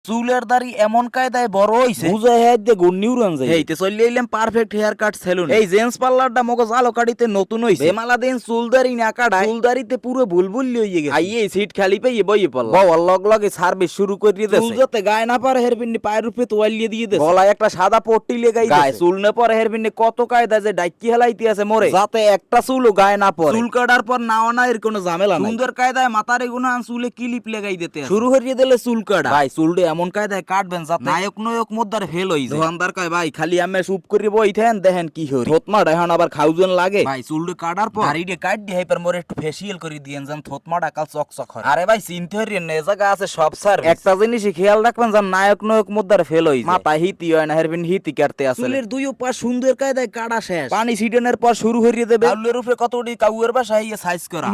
চুলের দাড়ি এমন কায়দায় বড় হইছে বুঝা হেড দে গুড নিউরন যাই এইতে চলে এলাম পারফেক্ট হেয়ার কাট সেলুন। এই জেন্টস পার্লারটা মগজ আলো কাটিতে নতুন হইছে। বেমালা দিন চুল দাড়ি না কাটায় চুল দাড়িতে পুরো বুলবুল হইয়ে গেছে। আইয়ে সিট খালি পেয়ে বইয়ে পড়লাম। বল লগ লগে সার্ভিস শুরু করে দিয়েছে। চুল যাতে গায়ে না পারে হেয়ারপিন পায়ের উপরে তোয়ালিয়ে দিয়ে দেছে। গলায় একটা সাদা পট্টি লেগাই গায়ে চুল না পরে হেয়ারপিন কত কায়দা যে ডাইকি হেলাইতে আছে মরে যাতে একটা চুলও গায়ে না পড়ে। চুল কাটার পর নাও না এর কোনো ঝামেলা নাই। সুন্দর কায়দায় মাথার এগুনা চুলে ক্লিপ লাগাই দিতে শুরু করিয়ে দিলে চুল কাটা। ভাই চুলটা এমন কায়দায় কাটবেন যাতে নায়ক নয়ক মুদ্রার ফেল হই যায়। দোকানদার কয় ভাই খালি আমি চুপ করে বইতেন দেখেন কি হই থতমা এখন আবার খাউজন লাগে। ভাই চুলটা কাটার পর দাড়িটা কাট দিয়ে হেপার মোরে একটু ফেসিয়াল করে দিয়েন যেন থতমাটা কাল চকচক হয়। আরে ভাই চিন্তা হরিয়েন না, এই জায়গা আছে সব সার্ভিস। একটা জিনিসই খেয়াল রাখবেন যেন নায়ক নয়ক মুদ্রার ফেল হই যায়। মাথা হিতি হয় না হেরবিন হিতি কাটতে আছে। চুলের দুই পাশ সুন্দর কায়দায় কাটা শেষ। পানি ছিটানোর পর শুরু করিয়ে দেবে। আলুর উপরে কতটি কাউয়ের বাসা ইয়ে সাইজ করা।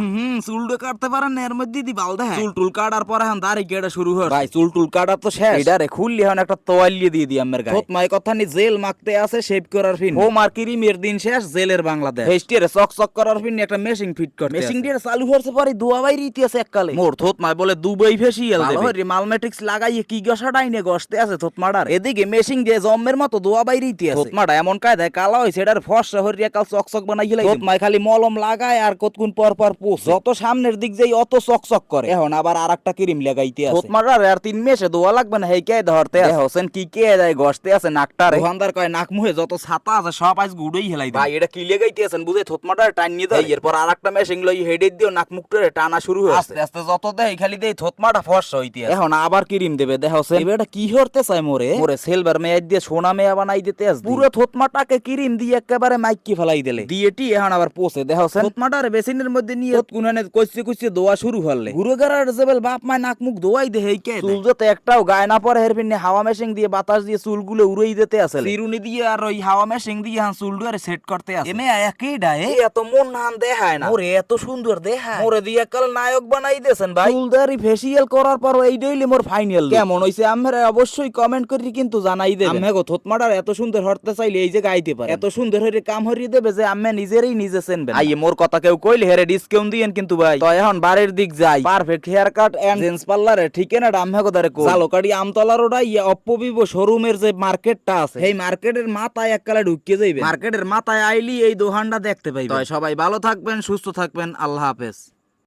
চুলটা কাটতে পারেন না এর মধ্যে দি বাল দেয়। চুল টুল কাটার পর এখন দাড়ি কেটে শুরু হয়। ভাই চুল টুল কাটা তো শেষ। এটা রে খুললি এখন একটা তোয়ালিয়ে দিয়ে দি আমার গায়ে। থতমায় কথা নি জেল মাখতে আছে শেভ করার ফিন। হোম আর ক্রিমের দিন শেষ জেলের বাংলাদেশ। হেস্টিরে চকচক করার ফিন একটা মেশিং ফিট করতে। মেশিং দিয়ে চালু হচ্ছে পরে দুয়া বাইরে ইতিহাসে এককালে। মোর থতমায় বলে দুবাই ফেসিয়াল দেবে। ভালো রে মালমেটিক্স লাগাইয়ে কি গসাটাই নে গসতে আছে থতমাডার। এদিকে মেশিং দিয়ে জম্মের মতো দুয়া বাইরে ইতিহাসে। থতমাডা এমন কায়দায় কালা হইছে এটার ফর্সা হরিয়া কাল চকচক বানাই হিলাই। থতমায় খালি মলম লাগায় আর কতক্ষণ পর পর পোষ। যত সামনের দিক যাই অত চকচক করে। এখন আবার আরেকটা ক্রিম লাগাইতে আছে। থতমাডার আর 3 মাসে দোয়া লাগবে না হেই কে ধরতে আছে। হোসেন কি কে যায় গসতে আছে নাকটারে। দোকানদার কয় নাক মুহে যত ছাতা আছে সব আজ গুড়েই হেলাই ভাই এটা কি লাগাইতে আছেন বুঝে থতমাটা টানিয়ে দেয়। এরপর আরেকটা মেশিং লই হেডে দিও নাক মুখটারে টানা শুরু হয়। আস্তে আস্তে যত দেয় খালি দেই থতমাটা ফর্সা হইতে আছে। এখন আবার ক্রিম দেবে দেখছেন এবারে কি হরতে চাই মোরে সিলভার মেয়াদ দিয়ে সোনা মেয়া বানাই দিতে আছে। পুরো থতমাটাকে ক্রিম দিয়ে একেবারে মাইকি ফেলাই দিলে দিয়েটি এখন আবার পোষে দেখছেন। থতমাটার বেসিনের মধ্যে নিয়ে কোনখানে কইছে কইছে দোয়া শুরু হলে গুরুগারার জেবেল বাপ মায় নাক মুখ দোয়াই দে হেই কে চুল যত একটাও গায়ে না পরে হেরপিন হাওয়া মেশিং দিয়ে বাতাস দিয়ে চুলগুলো উড়াই দিতে আছে। চিরুনি দিয়ে আর ওই হাওয়া মেশিং দিয়ে চুলটারে সেট করতে আছে। এমে একই ডায়ে এত মন নান দেখায় না ওরে এত সুন্দর দেখায়। মোরে দিয়ে কাল নায়ক বানাই দেছেন ভাই। চুলদারি ফেসিয়াল করার পর এই ডইলি মোর ফাইনাল কেমন হইছে আমরা অবশ্যই কমেন্ট করি কিন্তু জানাই দেবেন। আমি গো থতমাটার এত সুন্দর হরতে চাইলে এই যে গাইতে পারে এত সুন্দর হইরে কাম হরিয়ে দেবে যে আমি নিজেরই নিজে চেনবেন। আইয়ে মোর কথা কেউ কইলে হেরে ডিসকাউন্ট দিয়েন কিন্তু ভাই। তো এখন বাড়ির দিক যাই perfect hair cut and gents পার্লারে ঠিকানাটা আমি দারে কো জালকাড়ি আমতলার ওটা অপ্পবিবো শোরুমের যে মার্কেটটা আছে এই মার্কেটের মাথায় এককালে ঢুকিয়ে যাইবে। মার্কেটের মাথায় আইলি এই দোকানটা দেখতে পাইবে। সবাই ভালো থাকবেন সুস্থ থাকবেন আল্লাহ হাফেজ।